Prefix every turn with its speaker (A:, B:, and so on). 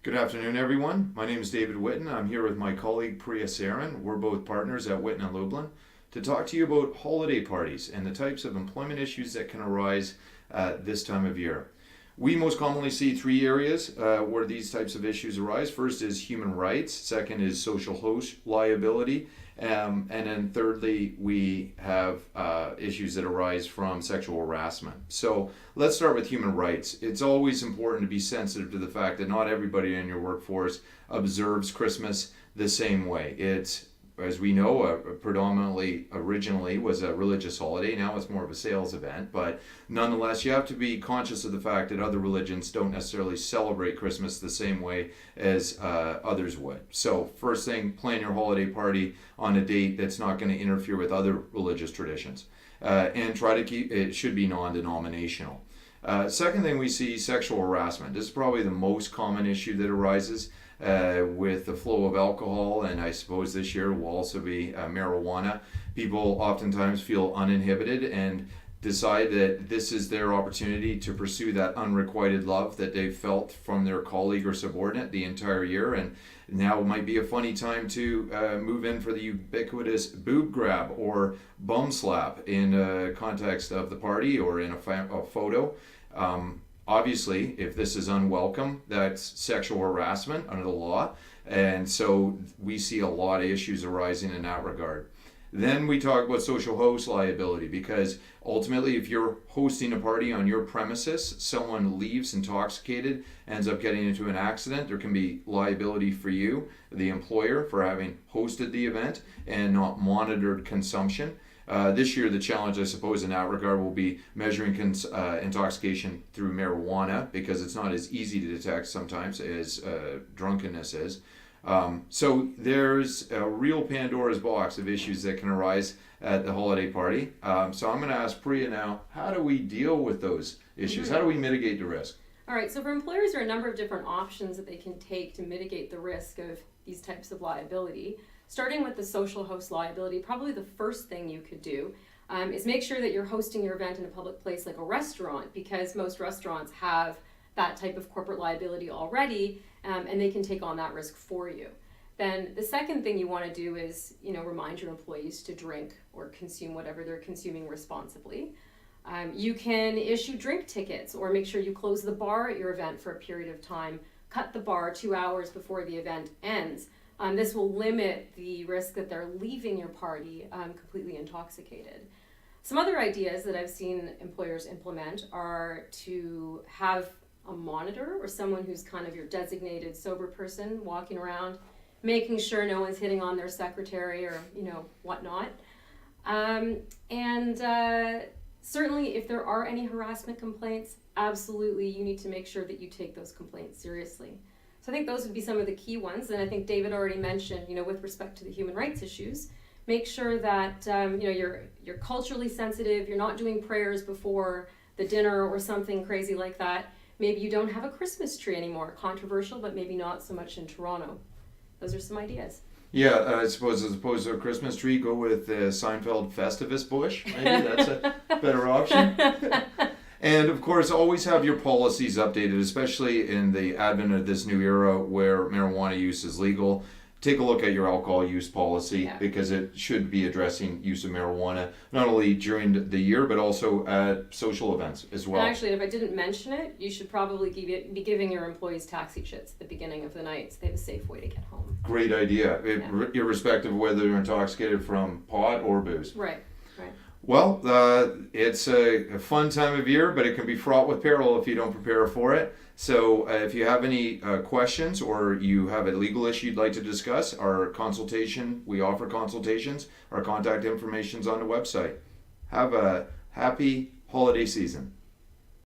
A: Good afternoon, everyone. My name is David Whitten. I'm here with my colleague Priya Sarin. We're both partners at Whitten and Lublin to talk to you about holiday parties and the types of employment issues that can arise this time of year. We most commonly see three areas where these types of issues arise. First is human rights. Second is social host liability. And then thirdly, we have issues that arise from sexual harassment. So let's start with human rights. It's always important to be sensitive to the fact that not everybody in your workforce observes Christmas the same way. It's, as we know, predominantly originally was a religious holiday. Now it's more of a sales event. But nonetheless, you have to be conscious of the fact that other religions don't necessarily celebrate Christmas the same way as others would. So first thing, plan your holiday party on a date that's not going to interfere with other religious traditions. And try to keep, it should be non-denominational. Second thing we see, sexual harassment. This is probably the most common issue that arises with the flow of alcohol, and I suppose this year will also be marijuana. People oftentimes feel uninhibited and decide that this is their opportunity to pursue that unrequited love that they've felt from their colleague or subordinate the entire year, and now might be a funny time to move in for the ubiquitous boob grab or bum slap in context of the party or in a photo. Obviously, if this is unwelcome, that's sexual harassment under the law, and so we see a lot of issues arising in that regard. Then we talk about social host liability, because ultimately if you're hosting a party on your premises, someone leaves intoxicated, ends up getting into an accident, there can be liability for you, the employer, for having hosted the event and not monitored consumption. This year, the challenge, I suppose, in that regard will be measuring intoxication through marijuana, because it's not as easy to detect sometimes as drunkenness is. So there's a real Pandora's box of issues that can arise at the holiday party. So I'm going to ask Priya now, how do we deal with those issues? How do we mitigate the risk?
B: All right, so for employers, there are a number of different options that they can take to mitigate the risk of these types of liability. Starting with the social host liability, probably the first thing you could do is make sure that you're hosting your event in a public place like a restaurant, because most restaurants have that type of corporate liability already, and they can take on that risk for you. Then the second thing you want to do is, remind your employees to drink or consume whatever they're consuming responsibly. You can issue drink tickets or make sure you close the bar at your event for a period of time. Cut the bar 2 hours before the event ends. This will limit the risk that they're leaving your party completely intoxicated. Some other ideas that I've seen employers implement are to have a monitor or someone who's kind of your designated sober person walking around, making sure no one's hitting on their secretary or whatnot. Certainly if there are any harassment complaints, absolutely you need to make sure that you take those complaints seriously. So I think those would be some of the key ones, and I think David already mentioned, with respect to the human rights issues, make sure that you're culturally sensitive, you're not doing prayers before the dinner or something crazy like that. Maybe you don't have a Christmas tree anymore, controversial, but maybe not so much in Toronto. Those are some ideas.
A: Yeah, I suppose as opposed to a Christmas tree, go with the Seinfeld Festivus bush. Maybe that's a better option. And of course, always have your policies updated, especially in the advent of this new era where marijuana use is legal. Take a look at your alcohol use policy, because it should be addressing use of marijuana, not only during the year, but also at social events as well.
B: And actually, if I didn't mention it, you should probably be giving your employees taxi chits at the beginning of the night so they have a safe way to get home.
A: Great idea, irrespective of whether they're intoxicated from pot or booze.
B: Right.
A: Well, it's a fun time of year, but it can be fraught with peril if you don't prepare for it. So if you have any questions or you have a legal issue you'd like to discuss, we offer consultations. Our contact information's on the website. Have a happy holiday season.